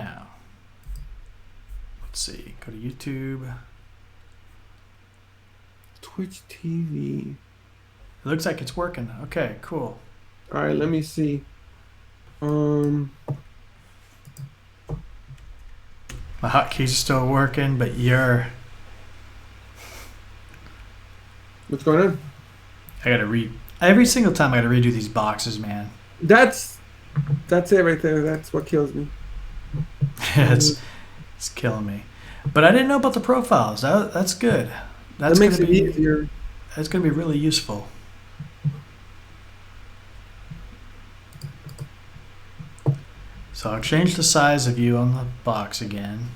now. Let's see. Go to YouTube. Twitch TV. It looks like it's working. Okay, cool. All right, let me see. My hotkeys are still working, but you're... What's going on? I gotta read... Every single time I gotta redo these boxes, man. That's it right there. That's what kills me. it's killing me. But I didn't know about the profiles. That's good. That makes it easier. That's gonna be really useful. So I'll change the size of you on the box again.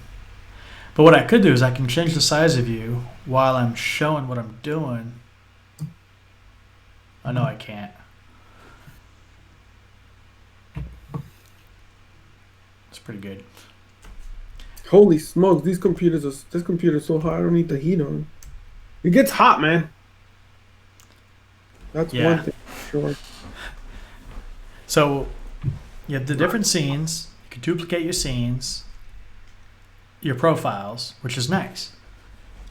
But what I could do is I can change the size of you while I'm showing what I'm doing. Oh, no, I can't. That's pretty good. Holy smokes, this computer's so hot, I don't need the heat on. It gets hot, man. That's one thing for sure. So you have the different scenes. You can duplicate your scenes, your profiles, which is nice.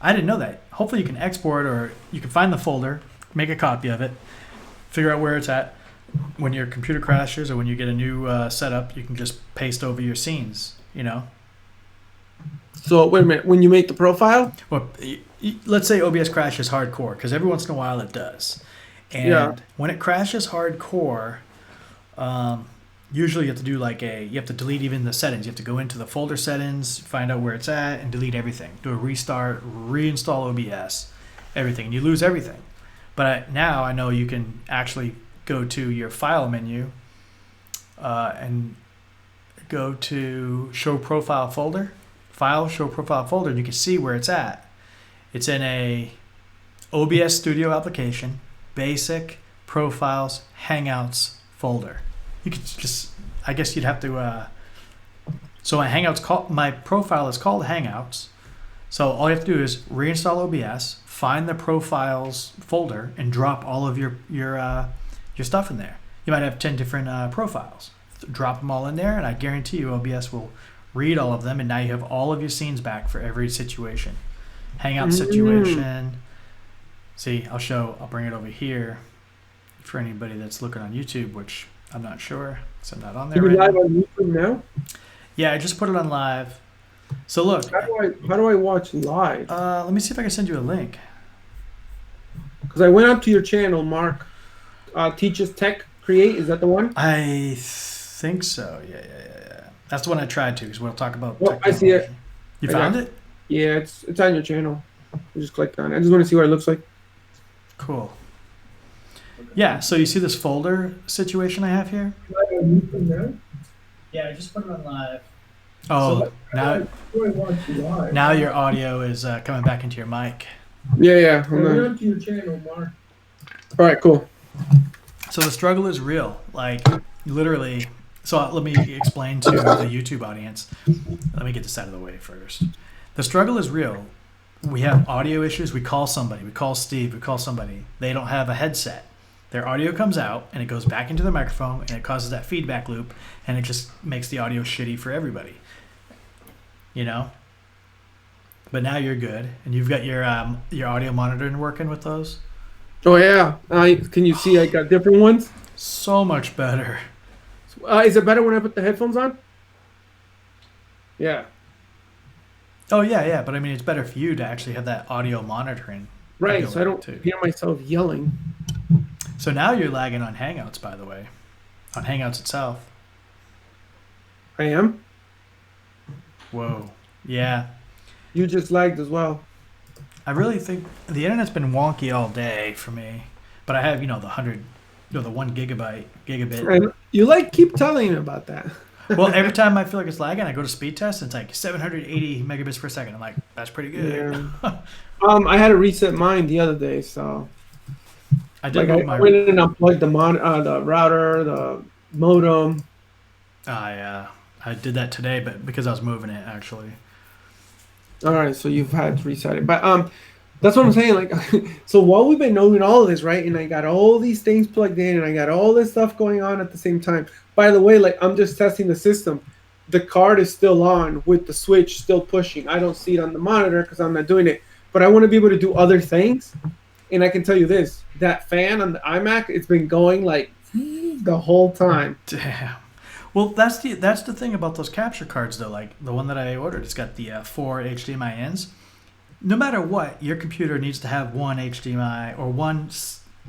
I didn't know that. Hopefully you can export, or you can find the folder, make a copy of it, figure out where it's at. When your computer crashes or when you get a new setup, you can just paste over your scenes, you know? So wait a minute, when you make the profile? Well, let's say OBS crashes hardcore, because every once in a while it does. And when it crashes hardcore, usually you have to do you have to delete even the settings. You have to go into the folder settings, find out where it's at, and delete everything. Do a restart, reinstall OBS, everything. And you lose everything. But now I know you can actually go to your file menu and go to show profile folder. File, show profile folder, and you can see where it's at. It's in a OBS Studio application, basic, profiles, Hangouts folder. You could just, I guess you'd have to, so my profile is called Hangouts. So all you have to do is reinstall OBS, find the profiles folder, and drop all of your stuff in there. You might have 10 different profiles. Drop them all in there, and I guarantee you OBS will read all of them, and now you have all of your scenes back for every situation. Hangout situation. See, I'll bring it over here for anybody that's looking on YouTube, which I'm not sure. So I'm not on there right live now. on YouTube now? Yeah, I just put it on live. So look. How do I watch live? Let me see if I can send you a link. Because I went up to your channel, Mark. Teaches Tech Create. Is that the one? I think so. Yeah. That's the one I tried to, because we'll talk about technology. I see it. You found it? Yeah, it's on your channel. I just clicked on it. I just want to see what it looks like. Cool. Yeah, so you see this folder situation I have here? Yeah, I just put it on live. Oh, so now your audio is coming back into your mic. Yeah. Hold on. To your channel, Mark. All right, cool. So the struggle is real. Like, literally... So let me explain to the YouTube audience. Let me get this out of the way first. The struggle is real. We have audio issues. We call somebody. We call Steve. We call somebody. They don't have a headset. Their audio comes out, and it goes back into the microphone, and it causes that feedback loop, and it just makes the audio shitty for everybody. You know? But now you're good, and you've got your audio monitoring working with those? Oh, yeah. Can you see I got different ones? So much better. Is it better when I put the headphones on? Yeah. Oh, yeah. But I mean, it's better for you to actually have that audio monitoring. Right, so I don't hear myself yelling. So now you're lagging on Hangouts, by the way. On Hangouts itself. I am? Whoa. Yeah. You just lagged as well. I really think the internet's been wonky all day for me. But I have, the 1 gigabit. And you keep telling me about that. Well, every time I feel like it's lagging, I go to speed test, and it's like 780 megabits per second. I'm like, that's pretty good. Yeah. I had to reset mine the other day, so I did. I went in and unplugged the router, the modem. I did that today, but because I was moving it actually. All right, so you've had to reset it, but that's what I'm saying. So while we've been knowing all of this, right, and I got all these things plugged in, and I got all this stuff going on at the same time. By the way, I'm just testing the system. the card is still on with the switch still pushing. I don't see it on the monitor because I'm not doing it, but I want to be able to do other things. And I can tell you this: that fan on the iMac, it's been going like the whole time. Damn. Well, that's the thing about those capture cards though. Like the one that I ordered, it's got the 4 HDMI ins. No matter what, your computer needs to have one HDMI or one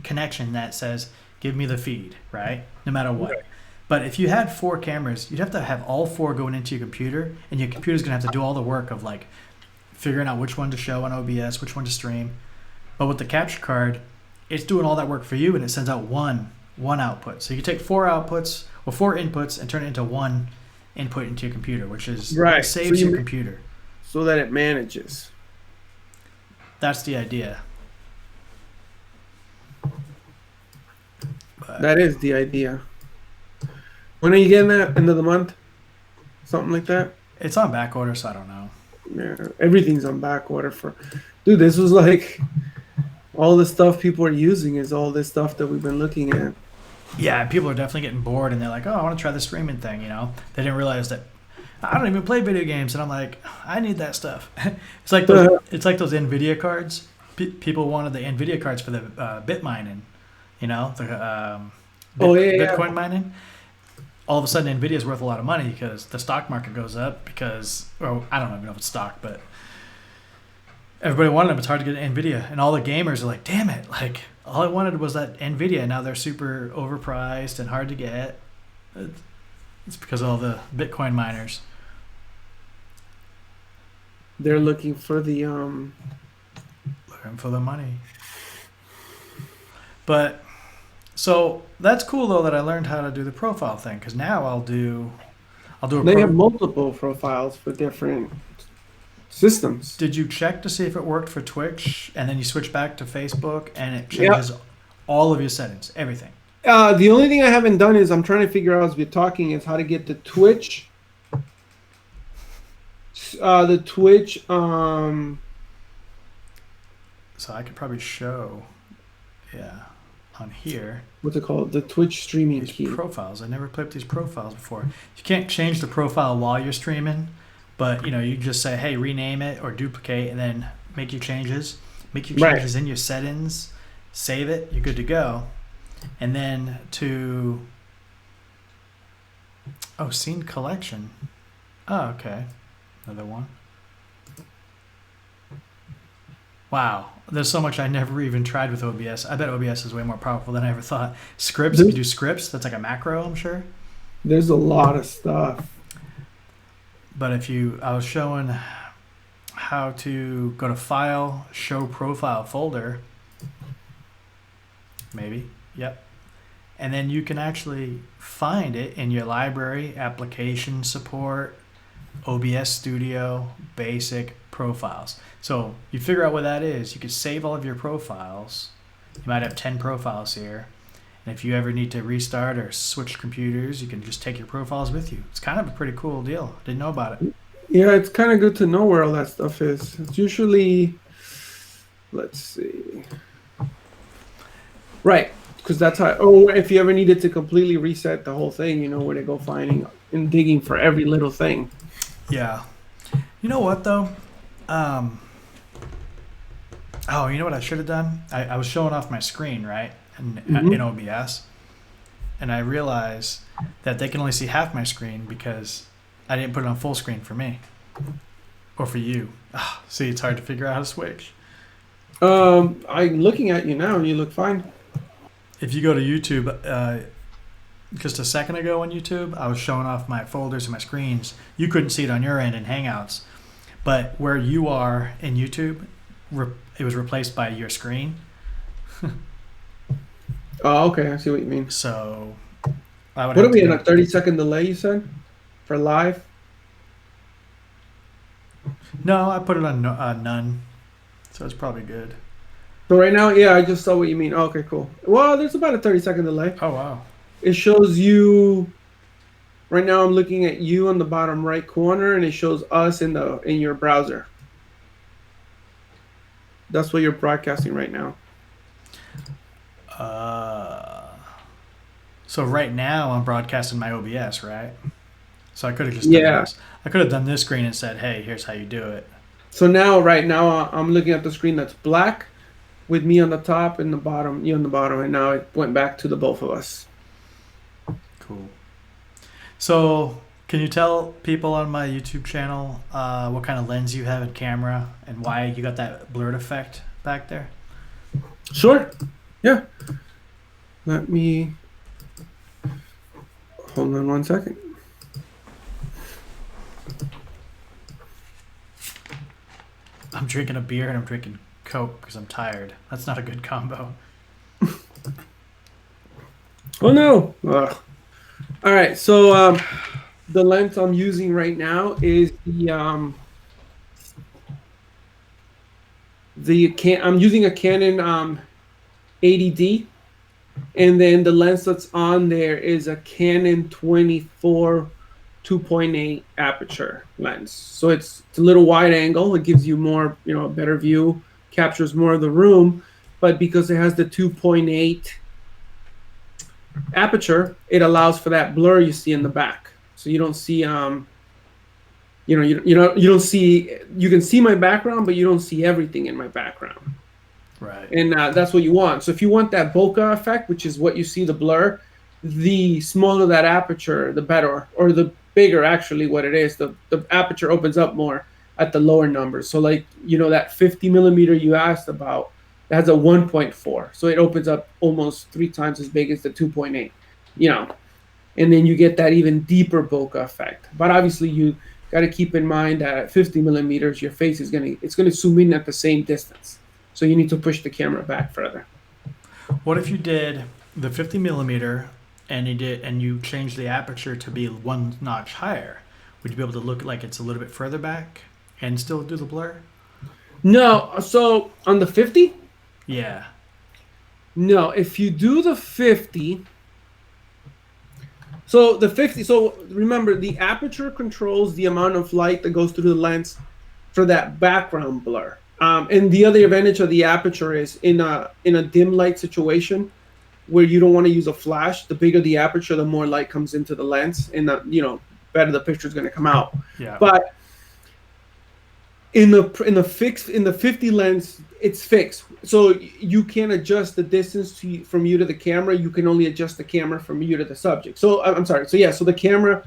connection that says, "Give me the feed," right? No matter what. Right. But if you had 4 cameras, you'd have to have all 4 going into your computer, and your computer's gonna have to do all the work of like figuring out which one to show on OBS, which one to stream. But with the capture card, it's doing all that work for you, and it sends out one output. So you take 4 outputs or 4 inputs and turn it into one input into your computer, which is Right. saves your computer. So that it manages. That's the idea. But That is the idea. When are you getting that? End of the month? Something like that? it's on back order, so I don't know. Yeah. Everything's on back order for. Dude, this was like all the stuff people are using is all this stuff that we've been looking at. Yeah, people are definitely getting bored, and they're like, "Oh, I want to try the streaming thing." They didn't realize that I don't even play video games, and I'm like, I need that stuff. It's like those Nvidia cards. People wanted the Nvidia cards for the bit mining, the Bitcoin mining. All of a sudden, Nvidia is worth a lot of money because the stock market goes up because, or I don't even know if it's stock, but everybody wanted them. It's hard to get Nvidia, and all the gamers are like, "Damn it! Like, all I wanted was that Nvidia. And now they're super overpriced and hard to get." It's because of all the Bitcoin miners. They're looking for the Looking for the money. But so that's cool though that I learned how to do the profile thing, because now I'll do a They have multiple profiles for different systems. Did you check to see if it worked for Twitch, and then you switch back to Facebook and it changes all of your settings, everything? The only thing I haven't done is I'm trying to figure out as we're talking is how to get the Twitch. So I could probably show, on here. What's it called? The Twitch streaming These key. profiles. I never played with these profiles before. You can't change the profile while you're streaming, but you just say, "Hey, rename it or duplicate," and then make your changes. Make your changes in your settings. Save it. You're good to go. And then scene collection. Oh, okay. Another one. Wow. There's so much I never even tried with OBS. I bet OBS is way more powerful than I ever thought. Scripts, you can do scripts. That's like a macro, I'm sure. There's a lot of stuff. But I was showing how to go to File, Show Profile folder. Maybe. Yep. And then you can actually find it in your library, application support, OBS Studio, basic profiles. So you figure out what that is. You can save all of your profiles. You might have 10 profiles here. And if you ever need to restart or switch computers, you can just take your profiles with you. It's kind of a pretty cool deal. Didn't know about it. Yeah, it's kind of good to know where all that stuff is. It's usually, let's see. Right, because that's how, if you ever needed to completely reset the whole thing, you know where to go finding and digging for every little thing. Yeah. You know what, though? You know what I should have done? I was showing off my screen, right, in OBS, and I realized that they can only see half my screen because I didn't put it on full screen for me or for you. See, it's hard to figure out how to switch. I'm looking at you now, and you look fine. If you go to YouTube, just a second ago on YouTube, I was showing off my folders and my screens. You couldn't see it on your end in Hangouts, but where you are in YouTube, it was replaced by your screen. Oh, okay. I see what you mean. So I would. What are we in a 30-second delay? You said for live. No, I put it on none, so it's probably good. So right now, I just saw what you mean. Oh, okay, cool. Well, there's about a 30-second delay. Oh wow. It shows you. Right now, I'm looking at you on the bottom right corner, and it shows us in your browser. That's what you're broadcasting right now. So right now I'm broadcasting my OBS, right? So I could have just done Yeah. this. I could have done this screen and said, "Hey, here's how you do it." So now, right now, I'm looking at the screen that's black with me on the top and the bottom, you on the bottom, and now it went back to the both of us. Cool. So, can you tell people on my YouTube channel what kind of lens you have in camera and why you got that blurred effect back there? Sure. Yeah. Let me hold on 1 second. I'm drinking a beer and I'm drinking Coke because I'm tired. That's not a good combo. Oh no. Ugh. All right. So the lens I'm using right now is I'm using a Canon 80D, and then the lens that's on there is a Canon 24 2.8 aperture lens. So it's a little wide angle. It gives you more, a better view, captures more of the room. But because it has the 2.8 aperture, it allows for that blur you see in the back. So you don't see, you don't see. You can see my background, but you don't see everything in my background. Right. And that's what you want. So if you want that bokeh effect, which is what you see the blur, the smaller that aperture, the better, or the bigger actually what it is. The aperture opens up more at the lower numbers. So like, that 50 millimeter you asked about, it has a 1.4. So it opens up almost 3 times as big as the 2.8, and then you get that even deeper bokeh effect. But obviously you got to keep in mind that at 50 millimeters, your face is going to zoom in at the same distance. So you need to push the camera back further. What if you did the 50 millimeter and you changed the aperture to be 1 notch higher? Would you be able to look like it's a little bit further back and still do the blur? No. So on the 50? Yeah. No. If you do the 50, so remember the aperture controls the amount of light that goes through the lens for that background blur. And the other advantage of the aperture is in a dim light situation where you don't want to use a flash. The bigger the aperture, the more light comes into the lens, and better the picture is going to come out. Yeah. But in the 50 lens, it's fixed, so you can't adjust the distance from you to the camera. You can only adjust the camera from you to the subject. So I'm sorry. So yeah. So the camera,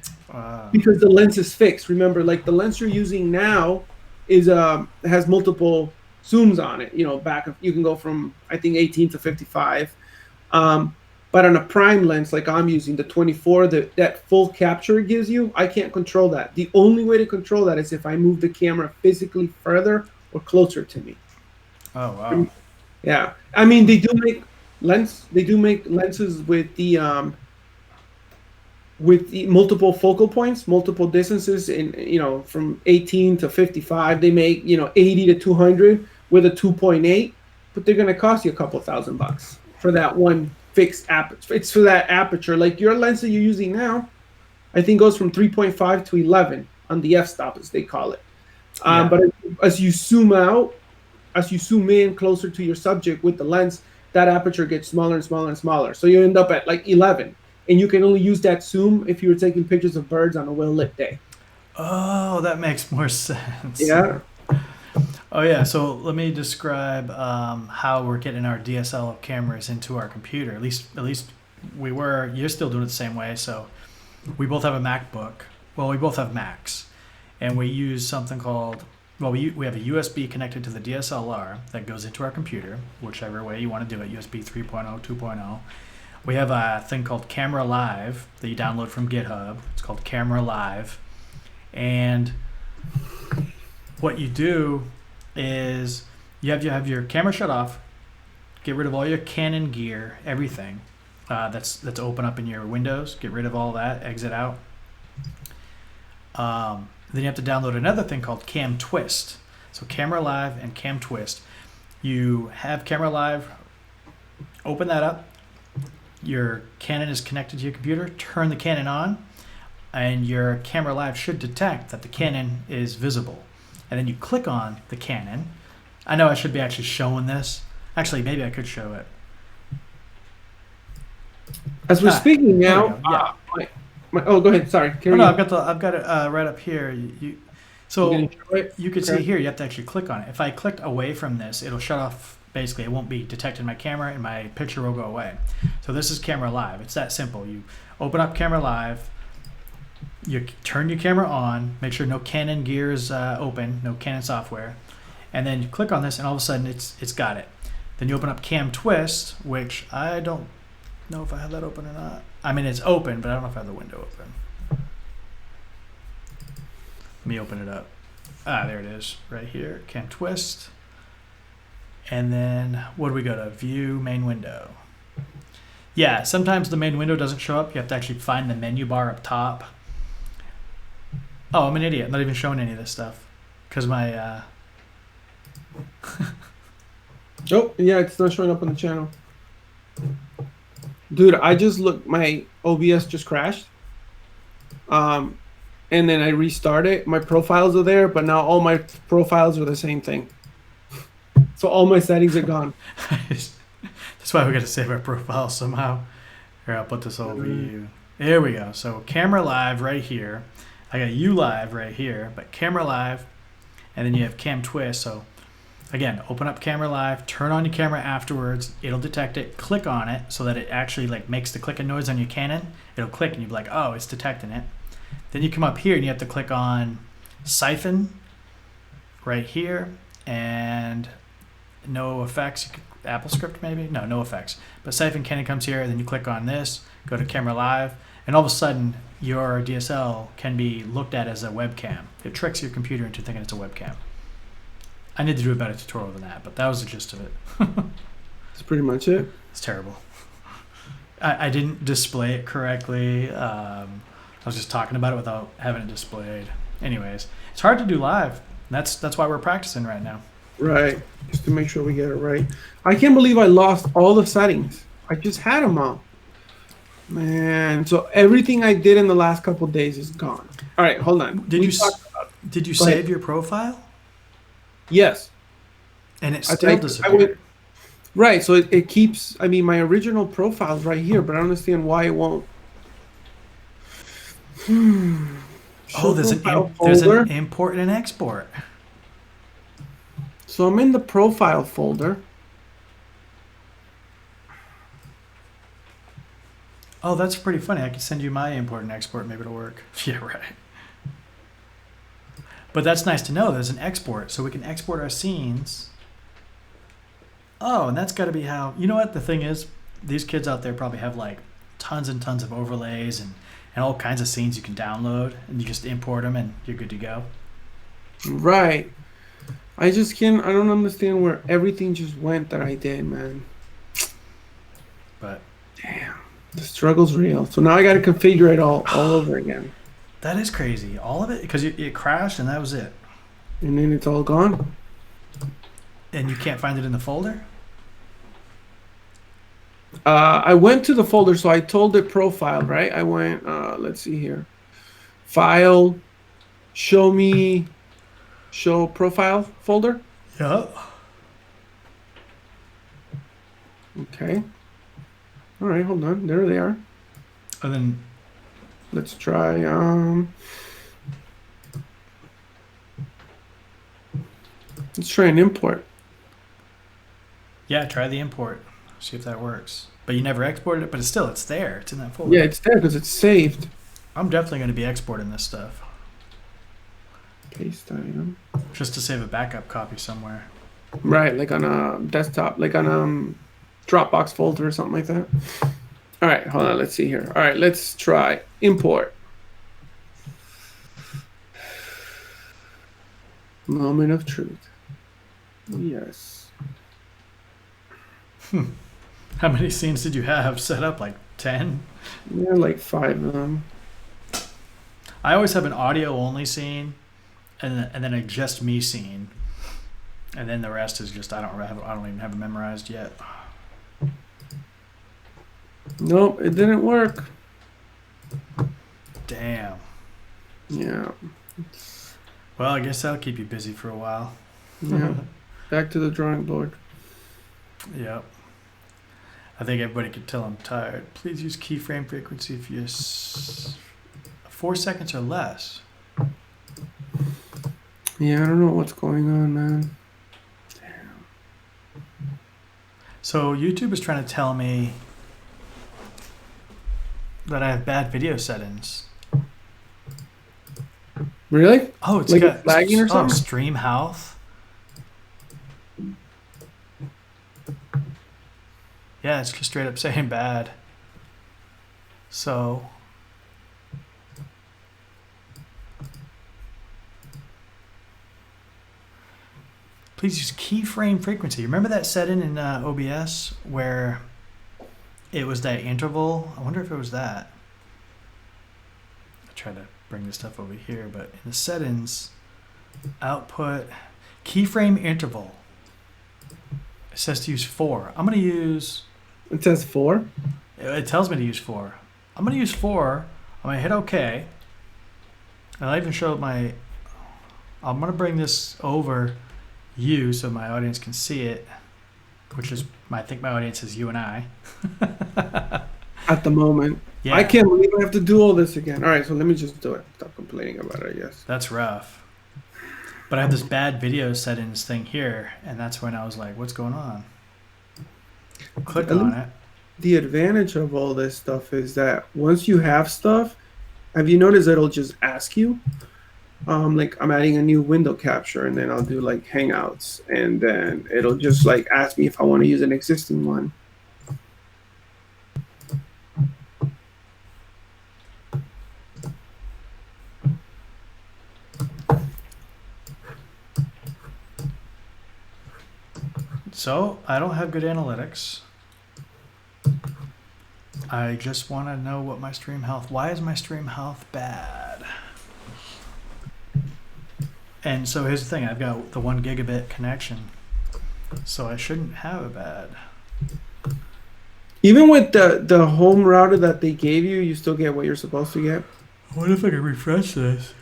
because the lens is fixed. Remember, like the lens you're using now has multiple zooms on it. You can go from I think 18 to 55. But on a prime lens like I'm using, the 24, that full capture it gives you, I can't control that. The only way to control that is if I move the camera physically further or closer to me. Oh wow. Yeah, I mean they do make lenses with the multiple focal points, multiple distances, in from 18 to 55. They make 80 to 200 with a 2.8, but they're gonna cost you a couple $1,000 for that one fixed aperture. It's for that aperture. Like your lens that you're using now, I think goes from 3.5 to 11 on the f-stop, as they call it. But as you zoom in closer to your subject with the lens, that aperture gets smaller and smaller and smaller. So you end up at like 11. And you can only use that zoom if you were taking pictures of birds on a well-lit day. Oh, that makes more sense. Yeah. Oh yeah. So let me describe how we're getting our DSLR cameras into our computer. At least we were. You're still doing it the same way. So we both have a MacBook. Well, we both have Macs, and we use something called. Well, we have a USB connected to the DSLR that goes into our computer, whichever way you want to do it. USB 3.0, 2.0. We have a thing called Camera Live that you download from GitHub. It's called Camera Live. And what you do is you have your camera shut off, get rid of all your Canon gear, everything that's open up in your Windows, get rid of all that, exit out. Then you have to download another thing called Cam Twist. So Camera Live and Cam Twist. You have Camera Live, open that up. Your Canon is connected to your computer, turn the Canon on, and your Camera Live should detect that the Canon is visible. And then you click on the Canon. I know I should be actually showing this. Actually, maybe I could show it. As we're speaking now, Oh, go ahead. Sorry. Oh Carry no, on. I've got it right up here. You So gonna show it? you can Okay. see here. You have to actually click on it. If I clicked away from this, it'll shut off. Basically, it won't be detecting my camera, and my picture will go away. So this is Camera Live. It's that simple. You open up Camera Live. You turn your camera on. Make sure no Canon gear is open, no Canon software, and then you click on this, and all of a sudden it's got it. Then you open up Cam Twist, which I don't know if I have that open or not. I mean, it's open, but I don't know if I have the window open. Let me open it up. Ah, there it is, right here, Cam Twist. And then what do we go to? View main window. Yeah, sometimes the main window doesn't show up. You have to actually find the menu bar up top. Oh, I'm an idiot. I'm not even showing any of this stuff because my. Oh, yeah, it's not showing up on the channel. Dude, I just looked. My OBS just crashed. And then I restarted. My profiles are there, but now all my profiles are the same thing. So all my settings are gone. That's why we got to save our profile somehow. Here, I'll put this over you. There we go. So Camera Live right here. I got you live right here, but Camera Live, and then you have Cam Twist. So again, open up Camera Live, turn on your camera afterwards. It'll detect it. Click on it so that it actually like makes the clicking noise on your Canon. It'll click, and you'll be like, oh, it's detecting it. Then you come up here, and you have to click on Siphon right here, and no effects. Apple script maybe? No effects. But Siphon Canon comes here, and then you click on this, go to Camera Live, and all of a sudden your DSL can be looked at as a webcam. It tricks your computer into thinking it's a webcam. I need to do a better tutorial than that, but that was the gist of it. That's pretty much it. It's terrible. I didn't display it correctly. I was just talking about it without having it displayed. Anyways, it's hard to do live. That's why we're practicing right now. Right. Just to make sure we get it right. I can't believe I lost all the settings. I just had them all. Man, so everything I did in the last couple of days is gone. All right, hold on. Did you Go save ahead. your profile? Yes. And it still I disappeared. went, right, so it keeps, I mean, my original profile's right here, but I don't understand why it won't. Oh, there's There's an import and an export. So I'm in the profile folder. Oh, that's pretty funny. I can send you my import and export. Maybe it'll work. Yeah, right. But that's nice to know. There's an export, so we can export our scenes. Oh, and that's got to be how. You know what the thing is? These kids out there probably have like tons and tons of overlays and all kinds of scenes you can download, and you just import them, and you're good to go. Right. I don't understand where everything just went that I did, man. But damn, the struggle's real. So now I got to configure it all over again. that is crazy. All of it, because it crashed and that was it. And then it's all gone. And you can't find it in the folder? I went to the folder, so I told it profile, right? I went, let's see here. File, show profile folder. Yep. Okay. All right, hold on. There they are. And then Let's try, let's try an import. yeah, try the import. See if that works. But you never exported it, but it's there. It's in that folder. Yeah, it's there because it's saved. I'm definitely going to be exporting this stuff Paste item. just to save a backup copy somewhere. Right, like on a desktop, like on a Dropbox folder or something like that. All right, hold on. Let's see here. All right, let's try import. Moment of truth. Yes. How many scenes did you have set up? Like 10? Yeah, like 5 of them. I always have an audio only scene, and then a just me scene, and then the rest is just I don't even have it memorized yet. Nope, it didn't work. Damn. Yeah. Well, I guess that'll keep you busy for a while. Yeah. Back to the drawing board. Yep. I think everybody could tell I'm tired. Please use keyframe frequency if you 4 seconds or less. Yeah, I don't know what's going on, man. So YouTube is trying to tell me that I have bad video settings. Really? Oh, it's like got it's lagging or something? stream health. Yeah, it's just straight up saying bad. So please use keyframe frequency. Remember that setting in OBS where it was that interval? I wonder if it was that. I try to bring this stuff over here, but in the settings, output, keyframe interval. It says to use 4. I'm going to use... It says 4? It tells me to use 4. I'm going to use 4. I'm going to hit OK. And I even showed my... I'm going to bring this over you so my audience can see it, which is... I think my audience is you and I. At the moment. Yeah. I can't believe I have to do all this again. All right, so let me just do it. Stop complaining about it, I guess. That's rough. But I have this bad video settings thing here, and that's when I was like, what's going on? Click on it. The advantage of all this stuff is that once you have stuff, have you noticed it'll just ask you? Like I'm adding a new window capture, and then I'll do like Hangouts, and then it'll just like ask me if I want to use an existing one. So I don't have good analytics. I just want to know what my stream health. Why is my stream health bad? And so here's the thing. I've got the 1 gigabit connection, so I shouldn't have it bad. Even with the home router that they gave you, you still get what you're supposed to get. What if I could refresh this?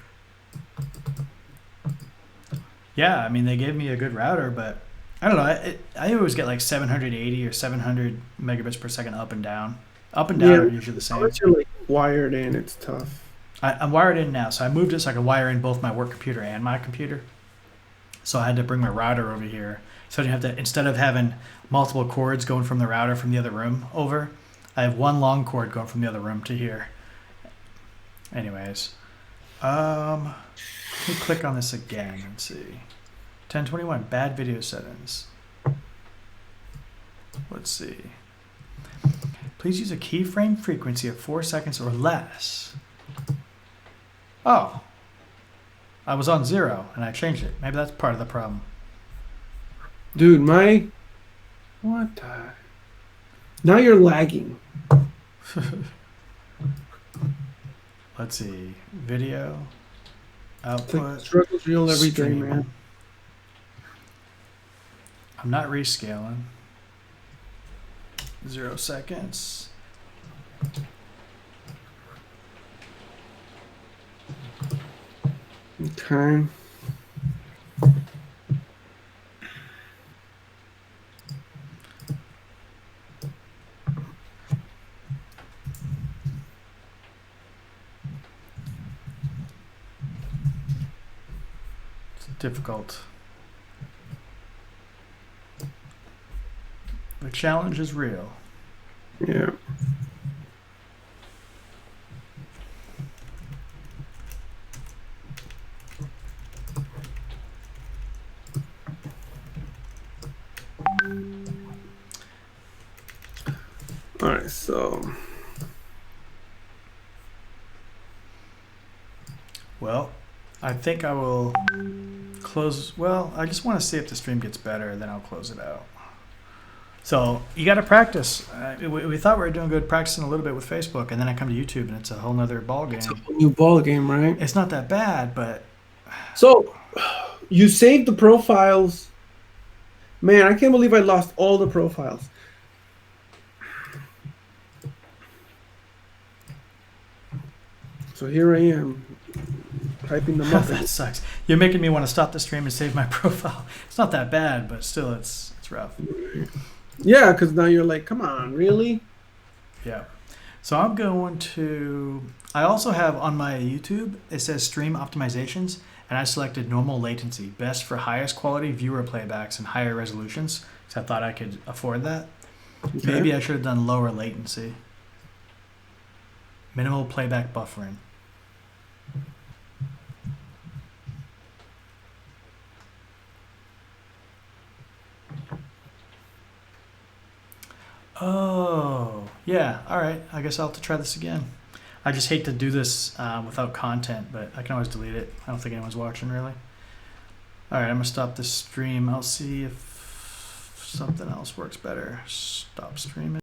Yeah, I mean they gave me a good router, but I don't know. I always get like 780 or 700 megabits per second up and down. Up and down are usually the same. Unless you're like wired in, it's tough. I'm wired in now, so I moved it so I could wire in both my work computer and my computer. So I had to bring my router over here. So I didn't have to, instead of having multiple cords going from the router from the other room over, I have one long cord going from the other room to here. Anyways, let me click on this again and see. 1021, bad video settings. Let's see. Please use a keyframe frequency of 4 seconds or less. Oh, I was on 0 and I changed it. Maybe that's part of the problem. Dude, what the? Now you're lagging. Let's see. Video. It's like Output. struggle's real every day, stream. man. I'm not rescaling. 0 seconds. Okay. It's difficult. The challenge is real. Yeah. All right, so. Well, I think I will close. Well, I just want to see if the stream gets better, then I'll close it out. So you got to practice. We thought we were doing good practicing a little bit with Facebook, and then I come to YouTube, and it's a whole nother ball game. It's a whole new ball game, right? It's not that bad, but so you saved the profiles. Man, I can't believe I lost all the profiles. So here I am, typing them up. that sucks. You're making me want to stop the stream and save my profile. It's not that bad, but still, it's rough. Yeah, because now you're like, come on, really? Yeah. So I'm going to. I also have on my YouTube. It says stream optimizations, and I selected normal latency, best for highest quality viewer playbacks and higher resolutions. Because I thought I could afford that. Okay. Maybe I should have done lower latency. Minimal playback buffering. Oh, yeah. All right. I guess I'll have to try this again. I just hate to do this without content, but I can always delete it. I don't think anyone's watching really. All right, I'm gonna stop this stream. I'll see if something else works better. Stop streaming.